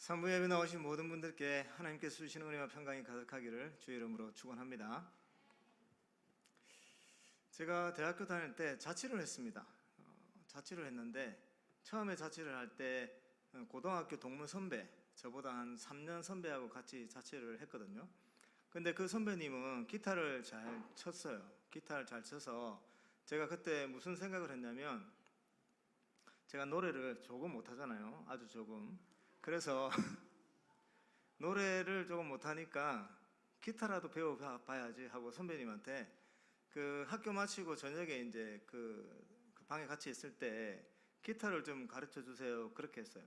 산부 예배 나오신 모든 분들께 하나님께서 주시는 은혜와 평강이 가득하기를 주의 이름으로 축원합니다. 제가 대학교 다닐 때 자취를 했습니다. 자취를 했는데 처음에 자취를 할 때 고등학교 동문 선배, 저보다 한 3년 선배하고 같이 자취를 했거든요. 근데 그 선배님은 기타를 잘 쳤어요. 기타를 잘 쳐서 제가 그때 무슨 생각을 했냐면, 제가 노래를 조금 못하잖아요. 아주 조금. 그래서 노래를 조금 못하니까 기타라도 배워봐야지 하고 선배님한테 그 학교 마치고 저녁에 이제 그 방에 같이 있을 때 기타를 좀 가르쳐 주세요, 그렇게 했어요.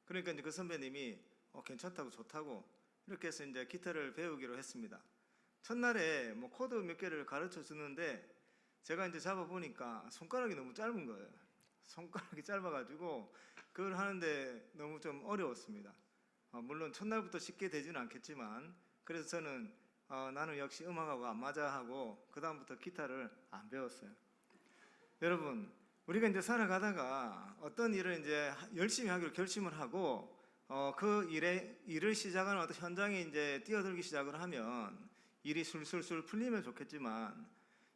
그러니까 이제 그 선배님이 괜찮다고, 좋다고 이렇게 해서 이제 기타를 배우기로 했습니다. 첫날에 뭐 코드 몇 개를 가르쳐 주는데 제가 이제 잡아보니까 손가락이 너무 짧은 거예요. 손가락이 짧아가지고 그걸 하는데 너무 좀 어려웠습니다. 물론 첫날부터 쉽게 되지는 않겠지만, 그래서 저는 나는 역시 음악하고 안 맞아 하고 그 다음부터 기타를 안 배웠어요. 여러분, 우리가 이제 살아가다가 어떤 일을 이제 열심히 하기로 결심을 하고 그 일을 시작하는 어떤 현장에 이제 뛰어들기 시작을 하면 일이 술술술 풀리면 좋겠지만,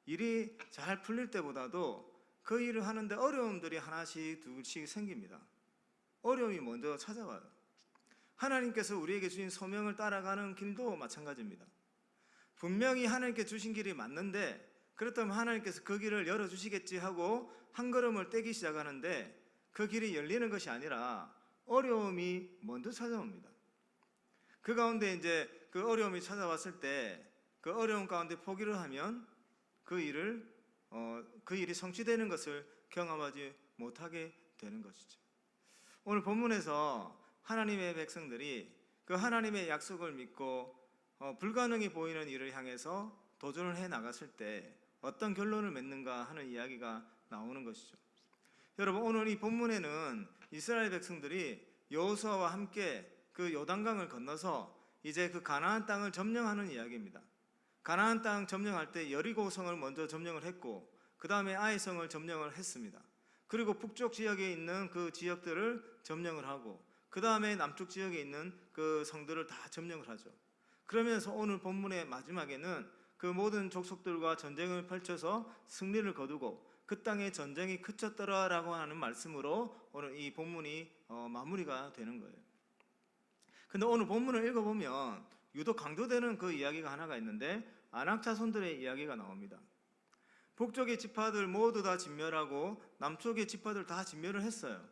일이 잘 풀릴 때보다도 그 일을 하는데 어려움들이 하나씩 둘씩 생깁니다. 어려움이 먼저 찾아와요. 하나님께서 우리에게 주신 소명을 따라가는 길도 마찬가지입니다. 분명히 하나님께 주신 길이 맞는데, 그렇다면 하나님께서 그 길을 열어주시겠지 하고 한 걸음을 떼기 시작하는데 그 길이 열리는 것이 아니라 어려움이 먼저 찾아옵니다. 그 가운데 이제 그 어려움이 찾아왔을 때 그 어려움 가운데 포기를 하면 그 일이 성취되는 것을 경험하지 못하게 되는 것이죠. 오늘 본문에서 하나님의 백성들이 그 하나님의 약속을 믿고 불가능해 보이는 일을 향해서 도전을 해 나갔을 때 어떤 결론을 맺는가 하는 이야기가 나오는 것이죠. 여러분, 오늘 이 본문에는 이스라엘 백성들이 여호수아와 함께 그 요단강을 건너서 이제 그 가나안 땅을 점령하는 이야기입니다. 가나안 땅 점령할 때 여리고성을 먼저 점령을 했고 그 다음에 아이성을 점령을 했습니다. 그리고 북쪽 지역에 있는 그 지역들을 점령을 하고 그 다음에 남쪽 지역에 있는 그 성들을 다 점령을 하죠. 그러면서 오늘 본문의 마지막에는 그 모든 족속들과 전쟁을 펼쳐서 승리를 거두고 그 땅에 전쟁이 그쳤더라라고 하는 말씀으로 오늘 이 본문이 마무리가 되는 거예요. 근데 오늘 본문을 읽어보면 유독 강조되는 그 이야기가 하나가 있는데, 아낙 자손들의 이야기가 나옵니다. 북쪽의 지파들 모두 다 진멸하고 남쪽의 지파들 다 진멸을 했어요.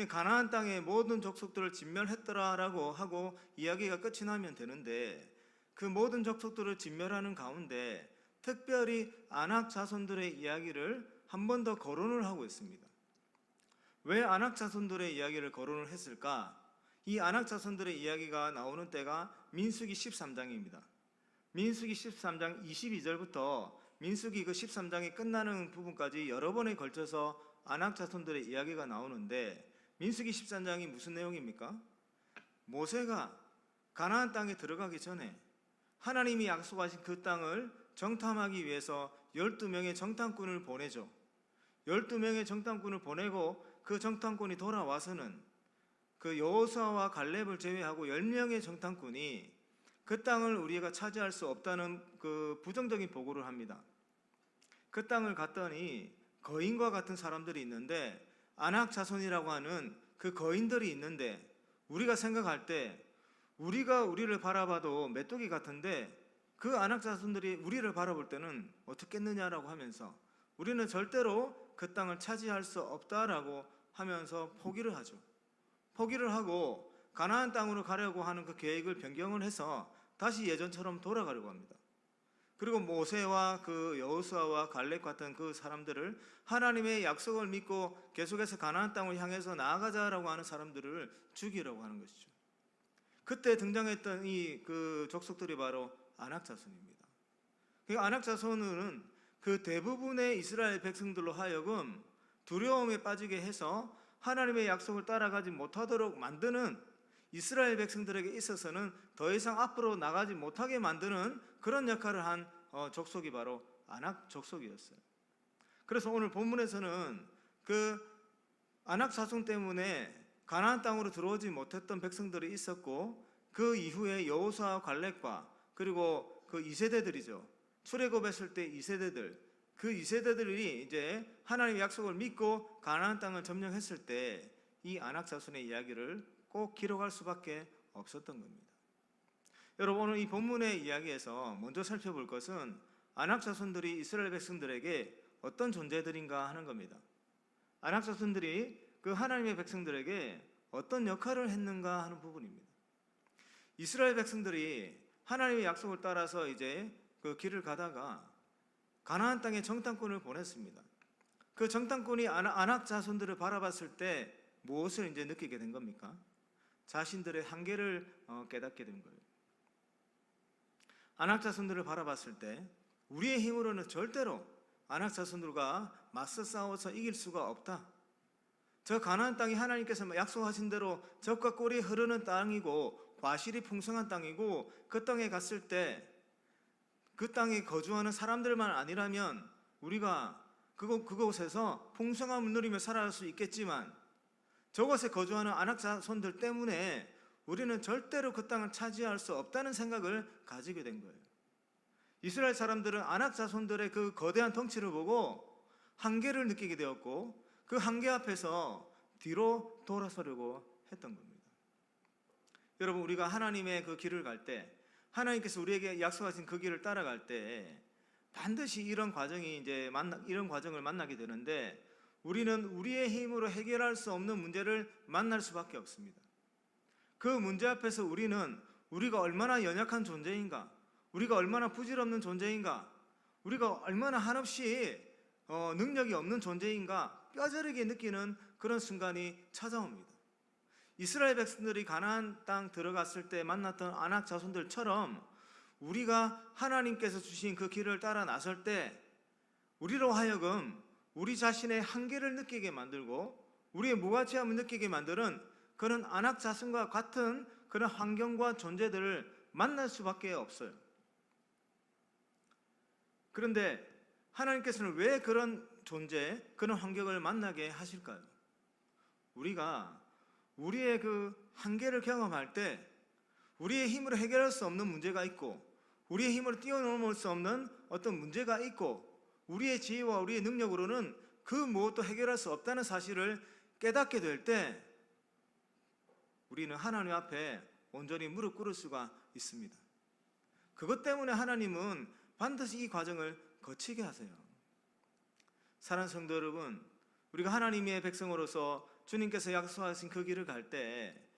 가나안 땅의 모든 족속들을 진멸했더라라고 하고 이야기가 끝이 나면 되는데, 그 모든 족속들을 진멸하는 가운데 특별히 아낙 자손들의 이야기를 한 번 더 거론을 하고 있습니다. 왜 아낙 자손들의 이야기를 거론을 했을까? 이 아낙 자손들의 이야기가 나오는 때가 민수기 13장입니다. 민수기 13장 22절부터 민수기 그 13장이 끝나는 부분까지 여러 번에 걸쳐서 아낙 자손들의 이야기가 나오는데, 민수기 13장이 무슨 내용입니까? 모세가 가나안 땅에 들어가기 전에 하나님이 약속하신 그 땅을 정탐하기 위해서 12명의 정탐꾼을 보내죠. 12명의 정탐꾼을 보내고 그 정탐꾼이 돌아와서는 그 여호수아와 갈렙을 제외하고 10명의 정탐꾼이 그 땅을 우리가 차지할 수 없다는 그 부정적인 보고를 합니다. 그 땅을 갔더니 거인과 같은 사람들이 있는데, 아낙 자손이라고 하는 그 거인들이 있는데, 우리가 생각할 때 우리가 우리를 바라봐도 메뚜기 같은데 그 아낙 자손들이 우리를 바라볼 때는 어떻겠느냐라고 하면서 우리는 절대로 그 땅을 차지할 수 없다라고 하면서 포기를 하죠. 포기를 하고 가나안 땅으로 가려고 하는 그 계획을 변경을 해서 다시 예전처럼 돌아가려고 합니다. 그리고 모세와 그 여호수아와 갈렙 같은 그 사람들을, 하나님의 약속을 믿고 계속해서 가나안 땅을 향해서 나아가자라고 하는 사람들을 죽이려고 하는 것이죠. 그때 등장했던 이 그 족속들이 바로 아낙 자손입니다. 그 아낙 자손은 그 대부분의 이스라엘 백성들로 하여금 두려움에 빠지게 해서 하나님의 약속을 따라가지 못하도록 만드는, 이스라엘 백성들에게 있어서는 더 이상 앞으로 나가지 못하게 만드는 그런 역할을 한 족속이 바로 아낙 족속이었어요. 그래서 오늘 본문에서는 그 아낙 자손 때문에 가나안 땅으로 들어오지 못했던 백성들이 있었고, 그 이후에 여호수아 갈렙과 그리고 그 2세대들이죠. 출애굽했을 때 2세대들, 그 2세대들이 이제 하나님의 약속을 믿고 가나안 땅을 점령했을 때 이 아낙 자손의 이야기를 꼭 기록할 수밖에 없었던 겁니다. 여러분, 오늘 이 본문의 이야기에서 먼저 살펴볼 것은 아낙 자손들이 이스라엘 백성들에게 어떤 존재들인가 하는 겁니다. 아낙 자손들이 그 하나님의 백성들에게 어떤 역할을 했는가 하는 부분입니다. 이스라엘 백성들이 하나님의 약속을 따라서 이제 그 길을 가다가 가나안 땅에 정탐꾼을 보냈습니다. 그 정탐꾼이 아낙 자손들을 바라봤을 때 무엇을 이제 느끼게 된 겁니까? 자신들의 한계를 깨닫게 된 거예요. 아낙 자손들을 바라봤을 때 우리의 힘으로는 절대로 아낙 자손들과 맞서 싸워서 이길 수가 없다. 저 가나안 땅이 하나님께서 약속하신 대로 젖과 꿀이 흐르는 땅이고 과실이 풍성한 땅이고, 그 땅에 갔을 때 그 땅에 거주하는 사람들만 아니라면 우리가 그곳에서 풍성함을 누리며 살아갈 수 있겠지만, 저곳에 거주하는 아낙 자손들 때문에 우리는 절대로 그 땅을 차지할 수 없다는 생각을 가지게 된 거예요. 이스라엘 사람들은 아낙 자손들의 그 거대한 덩치를 보고 한계를 느끼게 되었고, 그 한계 앞에서 뒤로 돌아서려고 했던 겁니다. 여러분, 우리가 하나님의 그 길을 갈 때, 하나님께서 우리에게 약속하신 그 길을 따라갈 때 반드시 이런 과정을 만나게 되는데, 우리는 우리의 힘으로 해결할 수 없는 문제를 만날 수밖에 없습니다. 그 문제 앞에서 우리는 우리가 얼마나 연약한 존재인가, 우리가 얼마나 부질없는 존재인가, 우리가 얼마나 한없이 능력이 없는 존재인가 뼈저리게 느끼는 그런 순간이 찾아옵니다. 이스라엘 백성들이 가나안 땅 들어갔을 때 만났던 아낙 자손들처럼 우리가 하나님께서 주신 그 길을 따라 나설 때 우리로 하여금 우리 자신의 한계를 느끼게 만들고 우리의 무가치함을 느끼게 만드는 그런 아낙 자손과 같은 그런 환경과 존재들을 만날 수밖에 없어요. 그런데 하나님께서는 왜 그런 존재, 그런 환경을 만나게 하실까요? 우리가 우리의 그 한계를 경험할 때 우리의 힘으로 해결할 수 없는 문제가 있고, 우리의 힘으로 뛰어넘을 수 없는 어떤 문제가 있고, 우리의 지혜와 우리의 능력으로는 그 무엇도 해결할 수 없다는 사실을 깨닫게 될 때 우리는 하나님 앞에 온전히 무릎 꿇을 수가 있습니다. 그것 때문에 하나님은 반드시 이 과정을 거치게 하세요. 사랑하는 성도 여러분, 우리가 하나님의 백성으로서 주님께서 약속하신 그 길을 갈 때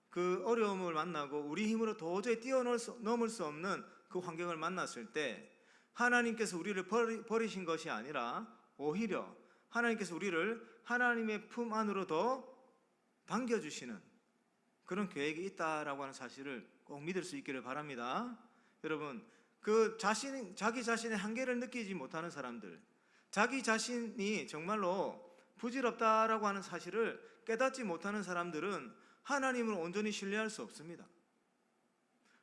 그 어려움을 만나고 우리 힘으로 도저히 뛰어넘을 수 없는 그 환경을 만났을 때 하나님께서 우리를 버리신 것이 아니라 오히려 하나님께서 우리를 하나님의 품 안으로 더 당겨주시는 그런 계획이 있다라고 하는 사실을 꼭 믿을 수 있기를 바랍니다. 여러분, 자기 자신의 한계를 느끼지 못하는 사람들, 자기 자신이 정말로 부질없다라고 하는 사실을 깨닫지 못하는 사람들은 하나님을 온전히 신뢰할 수 없습니다.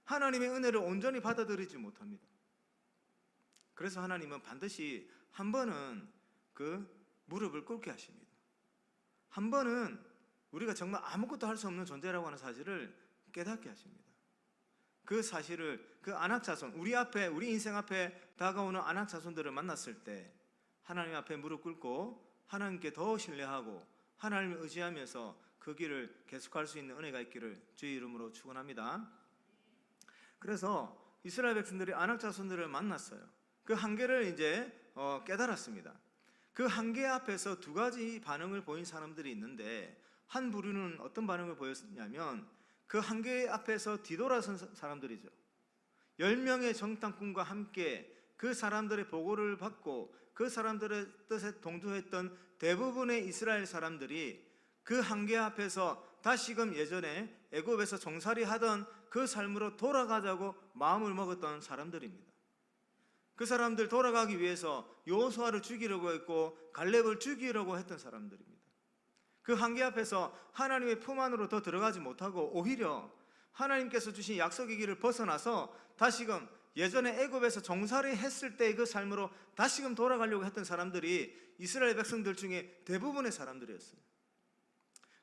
하나님의 은혜를 온전히 받아들이지 못합니다. 그래서 하나님은 반드시 한 번은 그 무릎을 꿇게 하십니다. 한 번은 우리가 정말 아무것도 할 수 없는 존재라고 하는 사실을 깨닫게 하십니다. 그 사실을 그 아낙 자손, 우리 인생 앞에 다가오는 아낙 자손들을 만났을 때 하나님 앞에 무릎 꿇고 하나님께 더 신뢰하고 하나님을 의지하면서 그 길을 계속할 수 있는 은혜가 있기를 주의 이름으로 축원합니다. 그래서 이스라엘 백성들이 아낙 자손들을 만났어요. 그 한계를 이제 깨달았습니다. 그 한계 앞에서 두 가지 반응을 보인 사람들이 있는데, 한 부류는 어떤 반응을 보였냐면 그 한계 앞에서 뒤돌아선 사람들이죠. 10명의 정탐꾼과 함께 그 사람들의 보고를 받고 그 사람들의 뜻에 동조했던 대부분의 이스라엘 사람들이 그 한계 앞에서 다시금 예전에 애굽에서 종살이 하던 그 삶으로 돌아가자고 마음을 먹었던 사람들입니다. 그 사람들 돌아가기 위해서 여호수아를 죽이려고 했고 갈렙을 죽이려고 했던 사람들입니다. 그 한계 앞에서 하나님의 품 안으로 더 들어가지 못하고 오히려 하나님께서 주신 약속의 길을 벗어나서 다시금 예전에 애굽에서 종살이 했을 때의 그 삶으로 다시금 돌아가려고 했던 사람들이 이스라엘 백성들 중에 대부분의 사람들이었어요.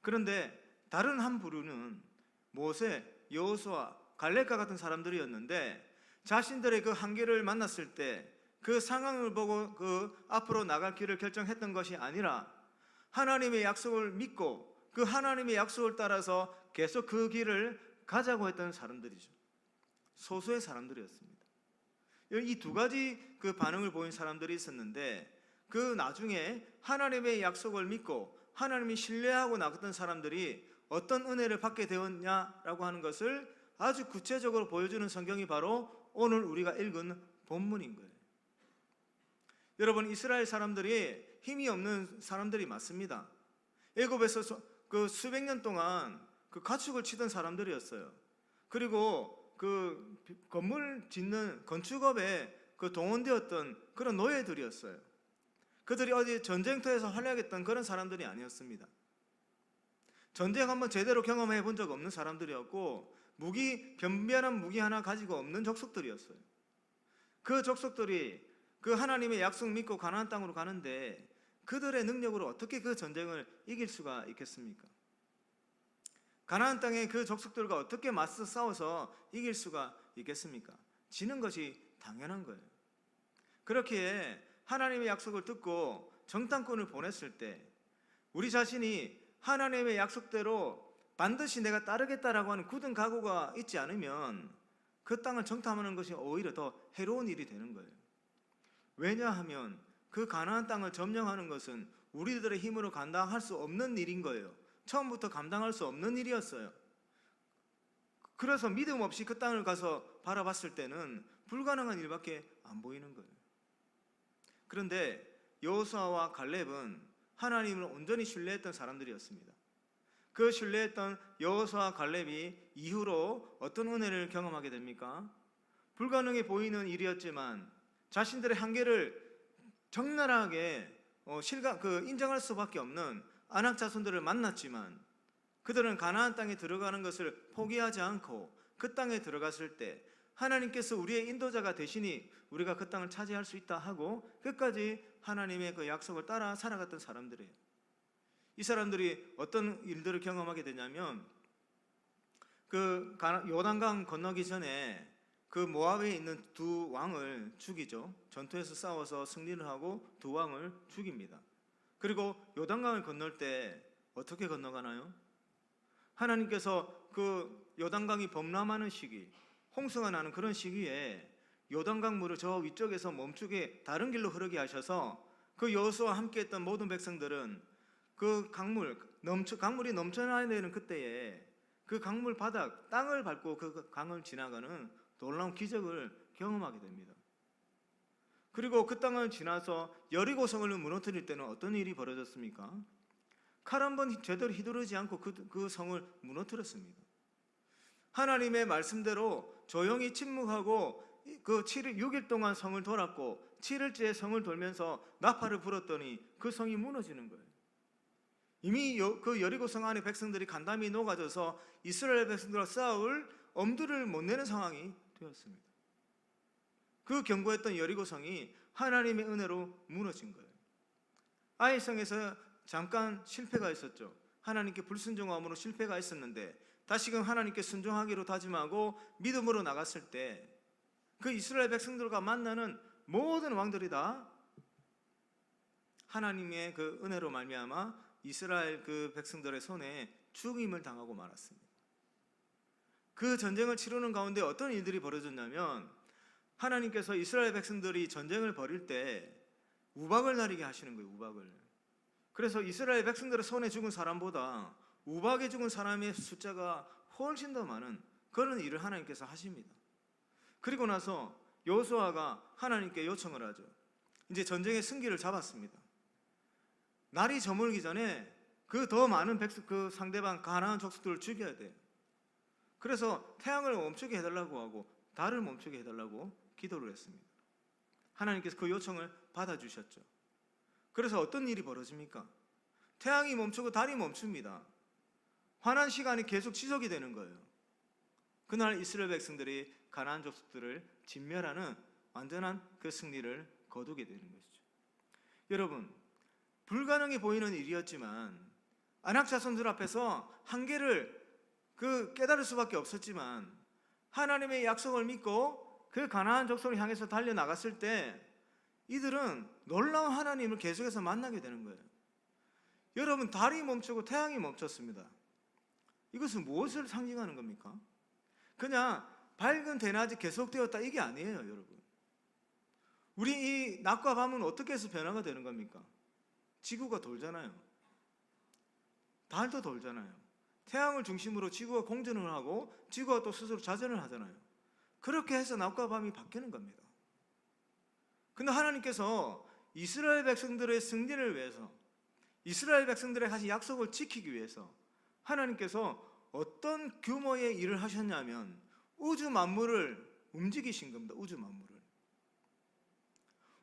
그런데 다른 한 부류는 모세, 여호수아, 갈렙과 같은 사람들이었는데 자신들의 그 한계를 만났을 때 그 상황을 보고 그 앞으로 나갈 길을 결정했던 것이 아니라 하나님의 약속을 믿고 그 하나님의 약속을 따라서 계속 그 길을 가자고 했던 사람들이죠. 소수의 사람들이었습니다. 이 두 가지 그 반응을 보인 사람들이 있었는데 그 나중에 하나님의 약속을 믿고 하나님이 신뢰하고 나갔던 사람들이 어떤 은혜를 받게 되었냐라고 하는 것을 아주 구체적으로 보여주는 성경이 바로 오늘 우리가 읽은 본문인 거예요. 여러분, 이스라엘 사람들이 힘이 없는 사람들이 맞습니다. 애굽에서 그 수백 년 동안 그 가축을 치던 사람들이었어요. 그리고 그 건물 짓는 건축업에 그 동원되었던 그런 노예들이었어요. 그들이 어디 전쟁터에서 활약했던 그런 사람들이 아니었습니다. 전쟁 한번 제대로 경험해 본 적 없는 사람들이었고 변변한 무기 하나 가지고 없는 족속들이었어요. 그 족속들이 그 하나님의 약속 믿고 가나안 땅으로 가는데 그들의 능력으로 어떻게 그 전쟁을 이길 수가 있겠습니까? 가나안 땅의 그 족속들과 어떻게 맞서 싸워서 이길 수가 있겠습니까? 지는 것이 당연한 거예요. 그렇기에 하나님의 약속을 듣고 정탐꾼을 보냈을 때 우리 자신이 하나님의 약속대로 반드시 내가 따르겠다라고 하는 굳은 각오가 있지 않으면 그 땅을 정탐하는 것이 오히려 더 해로운 일이 되는 거예요. 왜냐하면 그 가나안 땅을 점령하는 것은 우리들의 힘으로 감당할 수 없는 일인 거예요. 처음부터 감당할 수 없는 일이었어요. 그래서 믿음 없이 그 땅을 가서 바라봤을 때는 불가능한 일밖에 안 보이는 거예요. 그런데 여호수아와 갈렙은 하나님을 온전히 신뢰했던 사람들이었습니다. 그 신뢰했던 여호수아 갈렙이 이후로 어떤 은혜를 경험하게 됩니까? 불가능해 보이는 일이었지만 자신들의 한계를 적나라하게 인정할 수밖에 없는 아낙 자손들을 만났지만 그들은 가나안 땅에 들어가는 것을 포기하지 않고 그 땅에 들어갔을 때 하나님께서 우리의 인도자가 되시니 우리가 그 땅을 차지할 수 있다 하고 끝까지 하나님의 그 약속을 따라 살아갔던 사람들이에요. 이 사람들이 어떤 일들을 경험하게 되냐면 그 요단강 건너기 전에 그 모압에 있는 두 왕을 죽이죠. 전투에서 싸워서 승리를 하고 두 왕을 죽입니다. 그리고 요단강을 건널 때 어떻게 건너가나요? 하나님께서 그 요단강이 범람하는 시기, 홍수가 나는 그런 시기에 요단강 물을 저 위쪽에서 멈추게 다른 길로 흐르게 하셔서 그 여호수아와 함께했던 모든 백성들은 그 강물이 넘쳐나야 되는 그때에 그 강물 바닥, 땅을 밟고 그 강을 지나가는 놀라운 기적을 경험하게 됩니다. 그리고 그 땅을 지나서 여리고성을 무너뜨릴 때는 어떤 일이 벌어졌습니까? 칼 한 번 제대로 휘두르지 않고 그 성을 무너뜨렸습니다. 하나님의 말씀대로 조용히 침묵하고 그 6일 동안 성을 돌았고 7일째 성을 돌면서 나팔을 불었더니 그 성이 무너지는 거예요. 이미 그 여리고성 안에 백성들이 간담이 녹아져서 이스라엘 백성들과 싸울 엄두를 못 내는 상황이 되었습니다. 그 견고했던 여리고성이 하나님의 은혜로 무너진 거예요. 아이성에서 잠깐 실패가 있었죠. 하나님께 불순종함으로 실패가 있었는데 다시금 하나님께 순종하기로 다짐하고 믿음으로 나갔을 때 그 이스라엘 백성들과 만나는 모든 왕들이 다 하나님의 그 은혜로 말미암아 이스라엘 그 백성들의 손에 죽임을 당하고 말았습니다. 그 전쟁을 치르는 가운데 어떤 일들이 벌어졌냐면 하나님께서 이스라엘 백성들이 전쟁을 벌일 때 우박을 나리게 하시는 거예요. 우박을. 그래서 이스라엘 백성들의 손에 죽은 사람보다 우박에 죽은 사람의 숫자가 훨씬 더 많은 그런 일을 하나님께서 하십니다. 그리고 나서 여호수아가 하나님께 요청을 하죠. 이제 전쟁의 승기를 잡았습니다. 날이 저물기 전에 그 더 많은 그 상대방 가나안 족속들을 죽여야 돼요. 그래서 태양을 멈추게 해달라고 하고 달을 멈추게 해달라고 기도를 했습니다. 하나님께서 그 요청을 받아주셨죠. 그래서 어떤 일이 벌어집니까? 태양이 멈추고 달이 멈춥니다. 환난 시간이 계속 지속이 되는 거예요. 그날 이스라엘 백성들이 가나안 족속들을 진멸하는 완전한 그 승리를 거두게 되는 것이죠. 여러분, 불가능해 보이는 일이었지만 안악 자손들 앞에서 한계를 깨달을 수밖에 없었지만 하나님의 약속을 믿고 그 가나안 족속을 향해서 달려나갔을 때 이들은 놀라운 하나님을 계속해서 만나게 되는 거예요. 여러분, 달이 멈추고 태양이 멈췄습니다. 이것은 무엇을 상징하는 겁니까? 그냥 밝은 대낮이 계속되었다 이게 아니에요, 여러분. 우리 이 낮과 밤은 어떻게 해서 변화가 되는 겁니까? 지구가 돌잖아요. 달도 돌잖아요. 태양을 중심으로 지구가 공전을 하고 지구가 또 스스로 자전을 하잖아요. 그렇게 해서 낮과 밤이 바뀌는 겁니다. 근데 하나님께서 이스라엘 백성들의 승리를 위해서, 이스라엘 백성들의 하신 약속을 지키기 위해서 하나님께서 어떤 규모의 일을 하셨냐면 우주 만물을 움직이신 겁니다.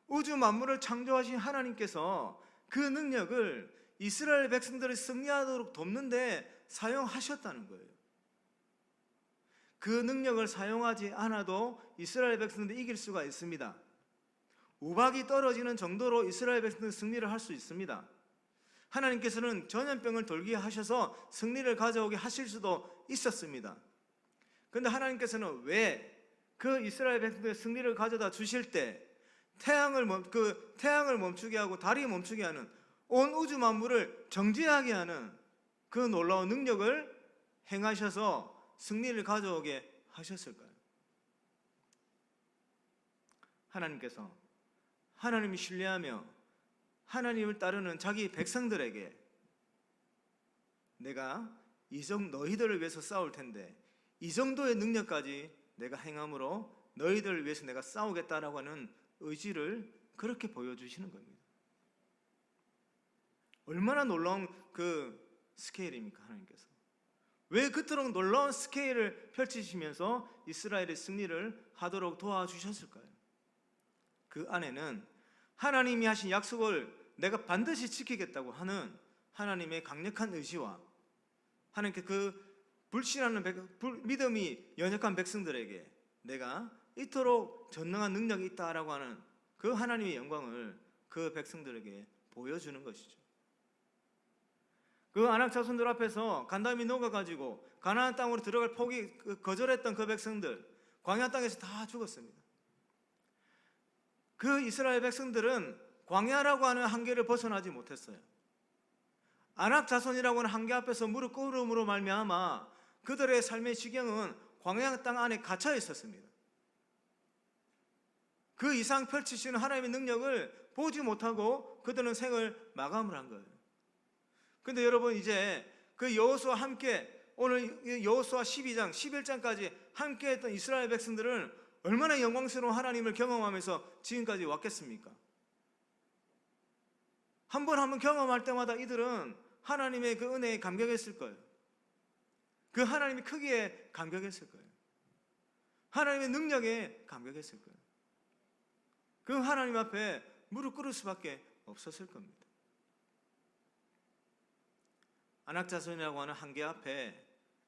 우주 만물을 창조하신 하나님께서 그 능력을 이스라엘 백성들을 승리하도록 돕는데 사용하셨다는 거예요. 그 능력을 사용하지 않아도 이스라엘 백성들이 이길 수가 있습니다. 우박이 떨어지는 정도로 이스라엘 백성들은 승리를 할 수 있습니다. 하나님께서는 전염병을 돌게 하셔서 승리를 가져오게 하실 수도 있었습니다. 그런데 하나님께서는 왜 그 이스라엘 백성들의 승리를 가져다 주실 때 태양을 멈추게 하고 달이 멈추게 하는 온 우주 만물을 정지하게 하는 그 놀라운 능력을 행하셔서 승리를 가져오게 하셨을까요? 하나님께서 하나님을 신뢰하며 하나님을 따르는 자기 백성들에게 내가 너희들을 위해서 싸울 텐데 이 정도의 능력까지 내가 행함으로 너희들을 위해서 내가 싸우겠다라고 하는 의지를 그렇게 보여주시는 겁니다. 얼마나 놀라운 스케일입니까, 하나님께서? 왜 그토록 놀라운 스케일을 펼치시면서 이스라엘의 승리를 하도록 도와주셨을까요? 그 안에는 하나님이 하신 약속을 내가 반드시 지키겠다고 하는 하나님의 강력한 의지와 하나님께 믿음이 연약한 백성들에게 내가 이토록 전능한 능력이 있다라고 하는 그 하나님의 영광을 그 백성들에게 보여주는 것이죠. 그 아낙 자손들 앞에서 간담이 녹아가지고 가나안 땅으로 들어갈 거절했던 그 백성들, 광야 땅에서 다 죽었습니다. 그 이스라엘 백성들은 광야라고 하는 한계를 벗어나지 못했어요. 아낙 자손이라고 하는 한계 앞에서 무릎 꿇음으로 말미암아 그들의 삶의 지경은 광야 땅 안에 갇혀 있었습니다. 그 이상 펼치시는 하나님의 능력을 보지 못하고 그들은 생을 마감을 한 거예요. 근데 여러분, 이제 그 여호수아와 함께 오늘 여호수아 12장, 11장까지 함께 했던 이스라엘 백성들은 얼마나 영광스러운 하나님을 경험하면서 지금까지 왔겠습니까? 한 번 경험할 때마다 이들은 하나님의 그 은혜에 감격했을 거예요. 그 하나님의 크기에 감격했을 거예요. 하나님의 능력에 감격했을 거예요. 그 하나님 앞에 무릎 꿇을 수밖에 없었을 겁니다. 아낙 자손이라고 하는 한계 앞에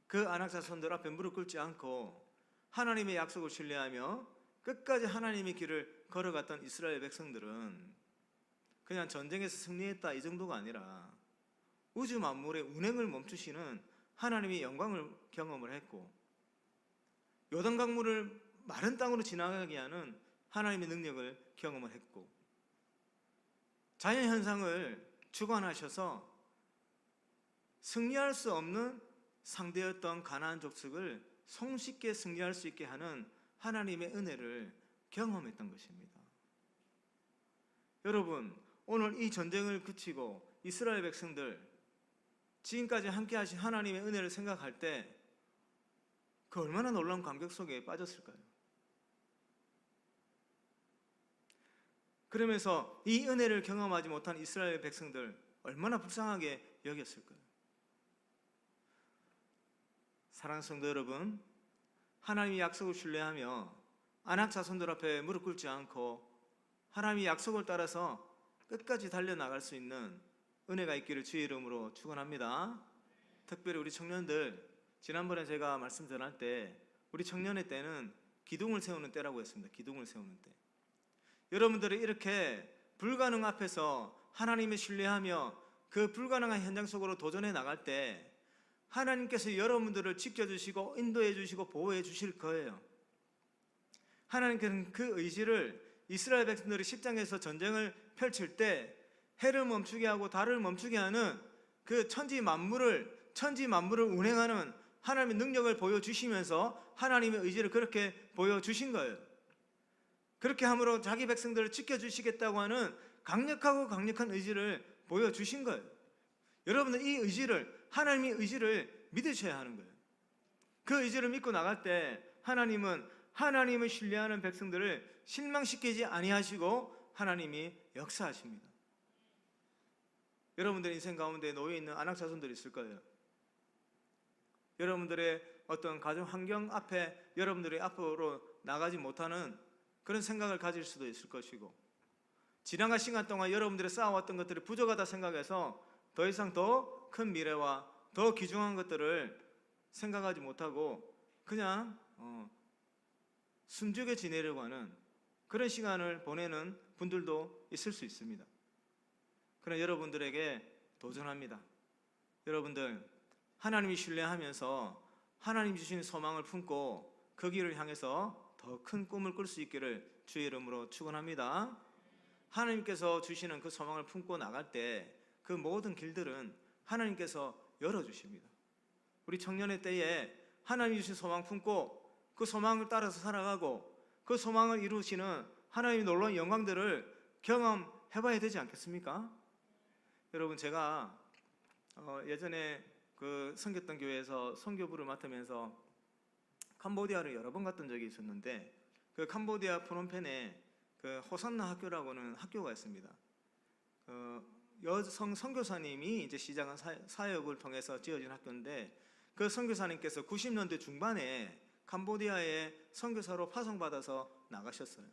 그 아낙 자손들 앞에 무릎 꿇지 않고 하나님의 약속을 신뢰하며 끝까지 하나님의 길을 걸어갔던 이스라엘 백성들은 그냥 전쟁에서 승리했다 이 정도가 아니라 우주 만물의 운행을 멈추시는 하나님의 영광을 경험을 했고 요단강물을 마른 땅으로 지나가게 하는 하나님의 능력을 경험을 했고 자연현상을 주관하셔서 승리할 수 없는 상대였던 가나안 족속을 손쉽게 승리할 수 있게 하는 하나님의 은혜를 경험했던 것입니다. 여러분, 오늘 이 전쟁을 그치고 이스라엘 백성들 지금까지 함께 하신 하나님의 은혜를 생각할 때 그 얼마나 놀라운 감격 속에 빠졌을까요? 그러면서 이 은혜를 경험하지 못한 이스라엘 백성들 얼마나 불쌍하게 여겼을까요? 사랑하는 성도 여러분, 하나님의 약속을 신뢰하며 아낙 자손들 앞에 무릎 꿇지 않고 하나님의 약속을 따라서 끝까지 달려나갈 수 있는 은혜가 있기를 주의 이름으로 축원합니다. 특별히 우리 청년들, 지난번에 제가 말씀 전할 때 우리 청년의 때는 기둥을 세우는 때라고 했습니다. 기둥을 세우는 때. 여러분들이 이렇게 불가능 앞에서 하나님을 신뢰하며 그 불가능한 현장 속으로 도전해 나갈 때 하나님께서 여러분들을 지켜주시고 인도해 주시고 보호해 주실 거예요. 하나님께서는 그 의지를 이스라엘 백성들이 10장에서 전쟁을 펼칠 때 해를 멈추게 하고 달을 멈추게 하는 그 천지 만물을 운행하는 하나님의 능력을 보여주시면서 하나님의 의지를 그렇게 보여주신 거예요. 그렇게 함으로 자기 백성들을 지켜주시겠다고 하는 강력한 의지를 보여주신 거예요. 여러분은 이 의지를, 하나님의 의지를 믿으셔야 하는 거예요. 그 의지를 믿고 나갈 때 하나님은 하나님을 신뢰하는 백성들을 실망시키지 아니하시고 하나님이 역사하십니다. 여러분들 인생 가운데 놓여 있는 안악자손들이 있을 거예요. 여러분들의 어떤 가정 환경 앞에 여러분들이 앞으로 나가지 못하는 그런 생각을 가질 수도 있을 것이고, 지난한 시간 동안 여러분들이 쌓아왔던 것들이 부족하다 생각해서 더 이상 더 큰 미래와 더 귀중한 것들을 생각하지 못하고 그냥 숨죽여 지내려고 하는 그런 시간을 보내는 분들도 있을 수 있습니다. 그러나 여러분들에게 도전합니다. 여러분들 하나님이 신뢰하면서 하나님 주신 소망을 품고 그 길을 향해서 더 큰 꿈을 꿀 수 있기를 주의 이름으로 축원합니다. 하나님께서 주시는 그 소망을 품고 나갈 때 그 모든 길들은 하나님께서 열어주십니다. 우리 청년의 때에 하나님 주신 소망 품고 그 소망을 따라서 살아가고 그 소망을 이루시는 하나님의 놀라운 영광들을 경험해봐야 되지 않겠습니까? 여러분, 제가 예전에 그 섬겼던 교회에서 선교부를 맡으면서 캄보디아를 여러 번 갔던 적이 있었는데, 그 캄보디아 프놈펜에 그 호산나 학교라고는 학교가 있습니다. 여성 선교사님이 이제 시작한 사역을 통해서 지어진 학교인데, 그 선교사님께서 90년대 중반에 캄보디아에 선교사로 파송받아서 나가셨어요.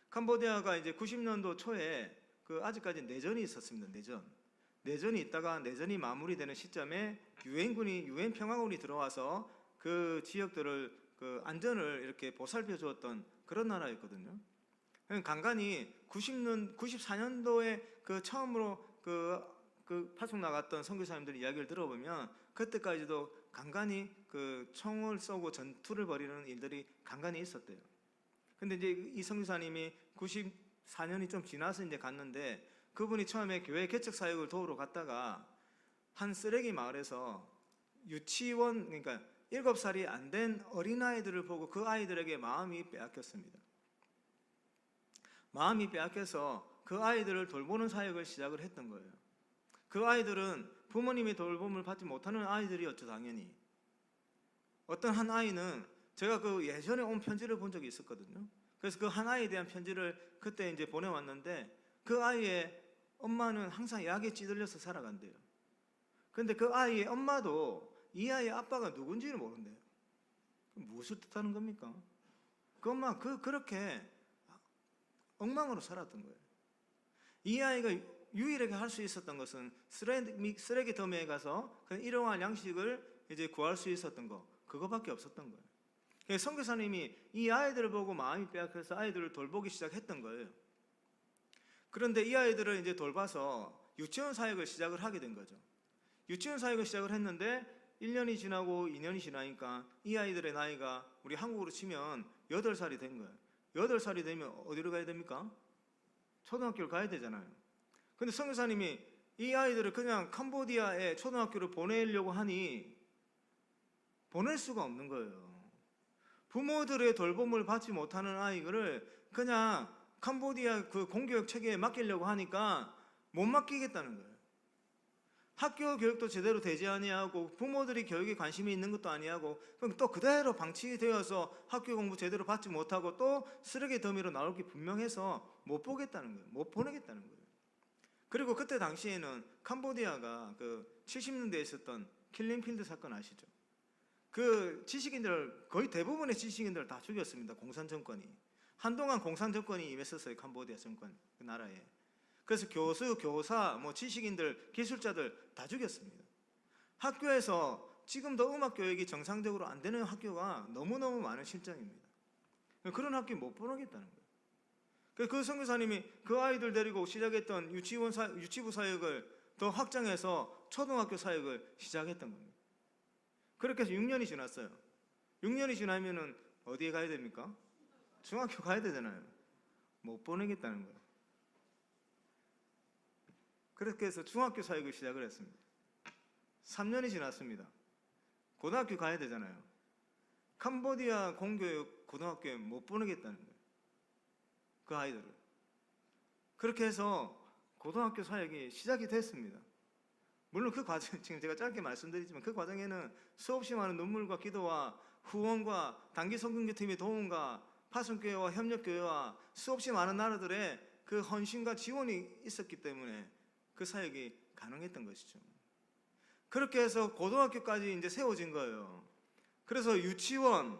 캄보디아가 이제 90년도 초에 그 아직까지 내전이 있었습니다. 내전이 있다가 내전이 마무리되는 시점에 유엔 평화군이 들어와서 그 지역들을 그 안전을 이렇게 보살펴 주었던 그런 나라였거든요. 간간히 94년도에 그 처음으로 그 파송 나갔던 선교사님들 이야기를 들어보면 그때까지도 간간히 그 총을 쏘고 전투를 벌이는 일들이 간간히 있었대요. 근데 이제 이 선교사님이 94년이 좀 지나서 이제 갔는데, 그분이 처음에 교회 개척 사역을 도우러 갔다가 한 쓰레기 마을에서 유치원, 그러니까 7살이 안 된 어린아이들을 보고 그 아이들에게 마음이 빼앗겼습니다. 마음이 빼앗겨서 그 아이들을 돌보는 사역을 시작을 했던 거예요. 그 아이들은 부모님의 돌봄을 받지 못하는 아이들이었죠, 당연히. 어떤 한 아이는 제가 그 예전에 온 편지를 본 적이 있었거든요. 그래서 그 한 아이에 대한 편지를 그때 이제 보내왔는데, 그 아이의 엄마는 항상 약에 찌들려서 살아간대요. 근데 그 아이의 엄마도 이 아이의 아빠가 누군지를 모른대요. 무엇을 뜻하는 겁니까? 그 엄마 그렇게 엉망으로 살았던 거예요. 이 아이가 유일하게 할 수 있었던 것은 쓰레기 더미에 가서 일용할 양식을 이제 구할 수 있었던 거, 그거밖에 없었던 거예요. 선교사님이 이 아이들을 보고 마음이 빼앗겨서 아이들을 돌보기 시작했던 거예요. 그런데 이 아이들을 이제 돌봐서 유치원 사역을 시작을 하게 된 거죠. 유치원 사역을 시작을 했는데 1년이 지나고 2년이 지나니까 이 아이들의 나이가 우리 한국으로 치면 8살이 된 거예요. 8살이 되면 어디로 가야 됩니까? 초등학교를 가야 되잖아요. 근데 선교사님이 이 아이들을 그냥 캄보디아에 초등학교를 보내려고 하니 보낼 수가 없는 거예요. 부모들의 돌봄을 받지 못하는 아이들을 그냥 캄보디아 그 공교육 체계에 맡기려고 하니까 못 맡기겠다는 거예요. 학교 교육도 제대로 되지 아니하고 부모들이 교육에 관심이 있는 것도 아니하고, 그럼 또 그대로 방치되어서 학교 공부 제대로 받지 못하고 또 쓰레기 더미로 나올 게 분명해서 못 보겠다는 거예요. 못 보내겠다는 거예요. 그리고 그때 당시에는 캄보디아가 그 70년대에 있었던 킬링필드 사건 아시죠? 그 지식인들, 거의 대부분의 지식인들을 다 죽였습니다. 공산 정권이. 한동안 공산 정권이 임했었어요. 캄보디아 정권, 그 나라에. 그래서 교수, 교사, 지식인들, 기술자들 다 죽였습니다. 학교에서 지금도 음악 교육이 정상적으로 안 되는 학교가 너무너무 많은 실정입니다. 그런 학교 못 보내겠다는 거예요. 그 선교사님이 그 아이들 데리고 시작했던 유치부 사역을 또 확장해서 초등학교 사역을 시작했던 겁니다. 그렇게 해서 6년이 지났어요. 6년이 지나면은 어디에 가야 됩니까? 중학교 가야 되잖아요. 못 보내겠다는 거예요. 그렇게 해서 중학교 사역을 시작을 했습니다. 3년이 지났습니다. 고등학교 가야 되잖아요. 캄보디아 공교육 고등학교에 못 보내겠다는 거예요. 그 아이들을. 그렇게 해서 고등학교 사역이 시작이 됐습니다. 물론 그 과정, 지금 제가 짧게 말씀드리지만 그 과정에는 수없이 많은 눈물과 기도와 후원과 단기 성경교팀의 도움과 파송교회와 협력교회와 수없이 많은 나라들의 그 헌신과 지원이 있었기 때문에 그 사역이 가능했던 것이죠. 그렇게 해서 고등학교까지 이제 세워진 거예요. 그래서 유치원,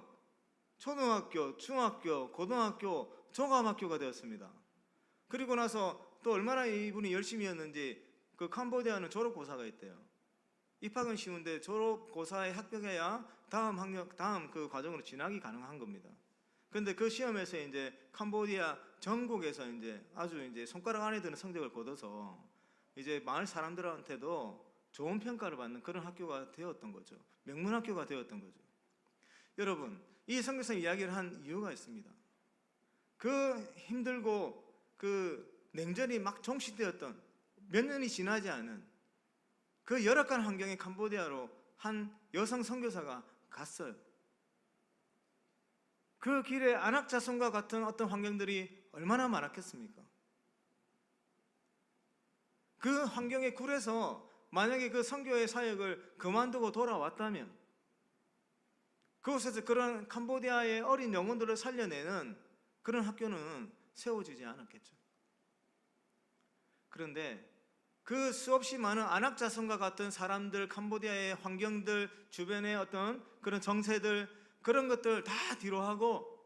초등학교, 중학교, 고등학교, 종합학교가 되었습니다. 그리고 나서 또 얼마나 이분이 열심히였는지 그 캄보디아는 졸업고사가 있대요. 입학은 쉬운데 졸업고사에 합격해야 다음 그 과정으로 진학이 가능한 겁니다. 근데 그 시험에서 이제 캄보디아 전국에서 이제 아주 이제 손가락 안에 드는 성적을 거둬서 이제 마을 사람들한테도 좋은 평가를 받는 그런 학교가 되었던 거죠. 명문학교가 되었던 거죠. 여러분, 이 선교사 이야기를 한 이유가 있습니다. 그 힘들고 그 냉전이 막 종식되었던 몇 년이 지나지 않은 그 열악한 환경의 캄보디아로 한 여성 선교사가 갔어요. 그 길에 안악자손과 같은 어떤 환경들이 얼마나 많았겠습니까? 그 환경에 굴해서 만약에 그 선교의 사역을 그만두고 돌아왔다면 그곳에서 그런 캄보디아의 어린 영혼들을 살려내는 그런 학교는 세워지지 않았겠죠. 그런데 그 수없이 많은 안악자손과 같은 사람들, 캄보디아의 환경들, 주변의 어떤 그런 정세들, 그런 것들 다 뒤로 하고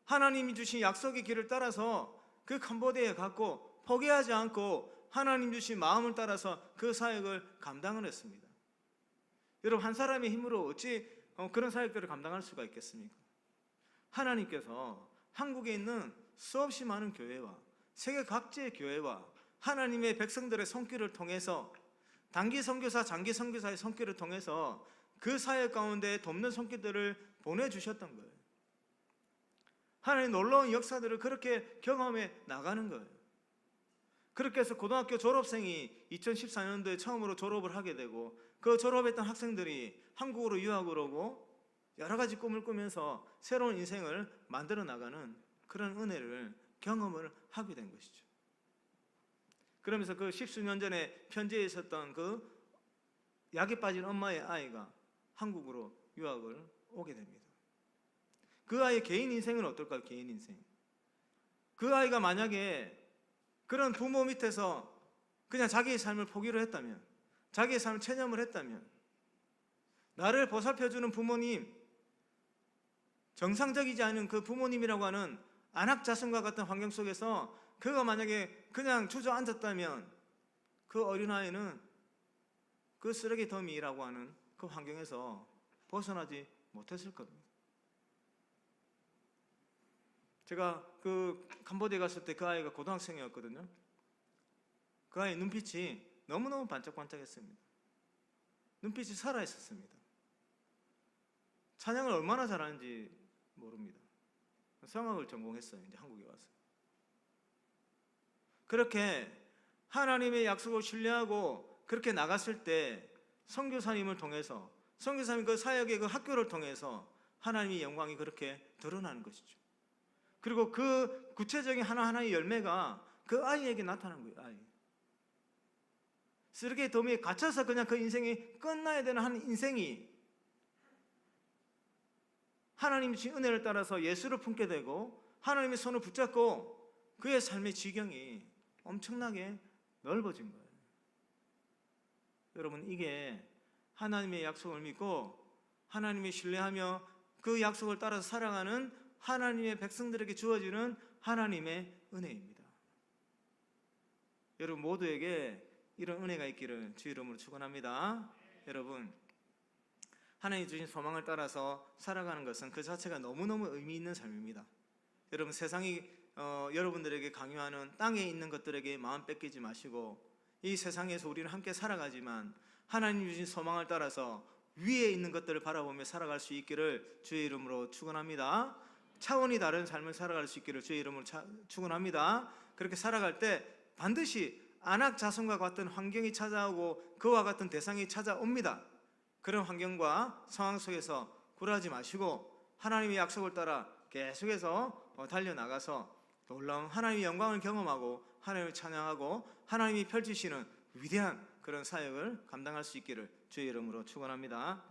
하나님이 주신 약속의 길을 따라서 그 캄보디아에 갔고 포기하지 않고 하나님 주신 마음을 따라서 그 사역을 감당을 했습니다. 여러분, 한 사람의 힘으로 어찌 그런 사역들을 감당할 수가 있겠습니까? 하나님께서 한국에 있는 수없이 많은 교회와 세계 각지의 교회와 하나님의 백성들의 손길을 통해서 단기 선교사, 장기 선교사의 손길을 통해서 그 사역 가운데 돕는 손길들을 보내주셨던 거예요. 하나님 놀라운 역사들을 그렇게 경험해 나가는 거예요. 그렇게 해서 고등학교 졸업생이 2014년도에 처음으로 졸업을 하게 되고 그 졸업했던 학생들이 한국으로 유학을 오고 여러 가지 꿈을 꾸면서 새로운 인생을 만들어 나가는 그런 은혜를 경험을 하게 된 것이죠. 그러면서 그 십수년 전에 편지에 있었던 그 약에 빠진 엄마의 아이가 한국으로 유학을 오게 됩니다. 그 아이의 개인 인생은 어떨까요? 개인 인생. 그 아이가 만약에 그런 부모 밑에서 그냥 자기의 삶을 포기를 했다면, 자기의 삶을 체념을 했다면, 나를 보살펴주는 부모님, 정상적이지 않은 그 부모님이라고 하는 안악자손과 같은 환경 속에서 그가 만약에 그냥 주저앉았다면 그 어린아이는 그 쓰레기 더미라고 하는 그 환경에서 벗어나지 못했을 겁니다. 제가 그 캄보디아 갔을 때 그 아이가 고등학생이었거든요. 그 아이 눈빛이 너무너무 반짝반짝했습니다. 눈빛이 살아있었습니다. 찬양을 얼마나 잘하는지 모릅니다. 성악을 전공했어요. 이제 한국에 와서. 그렇게 하나님의 약속을 신뢰하고 그렇게 나갔을 때 선교사님을 통해서, 선교사님 그 사역의 그 학교를 통해서 하나님의 영광이 그렇게 드러나는 것이죠. 그리고 그 구체적인 하나하나의 열매가 그 아이에게 나타난 거예요. 아이. 쓰레기 더미에 갇혀서 그냥 그 인생이 끝나야 되는 한 인생이 하나님의 주신 은혜를 따라서 예수를 품게 되고 하나님의 손을 붙잡고 그의 삶의 지경이 엄청나게 넓어진 거예요. 여러분, 이게 하나님의 약속을 믿고 하나님의 신뢰하며 그 약속을 따라서 살아가는 하나님의 백성들에게 주어지는 하나님의 은혜입니다. 여러분 모두에게 이런 은혜가 있기를 주 이름으로 축원합니다. 여러분, 하나님 주신 소망을 따라서 살아가는 것은 그 자체가 너무너무 의미 있는 삶입니다. 여러분, 세상이 여러분들에게 강요하는 땅에 있는 것들에게 마음 뺏기지 마시고 이 세상에서 우리는 함께 살아가지만 하나님 주신 소망을 따라서 위에 있는 것들을 바라보며 살아갈 수 있기를 주의 이름으로 축원합니다. 차원이 다른 삶을 살아갈 수 있기를 주의 이름으로 축원합니다. 그렇게 살아갈 때 반드시 안악 자손과 같은 환경이 찾아오고 그와 같은 대상이 찾아옵니다. 그런 환경과 상황 속에서 굴하지 마시고 하나님의 약속을 따라 계속해서 달려나가서 놀라운 하나님의 영광을 경험하고 하나님을 찬양하고 하나님이 펼치시는 위대한 그런 사역을 감당할 수 있기를 주의 이름으로 축원합니다.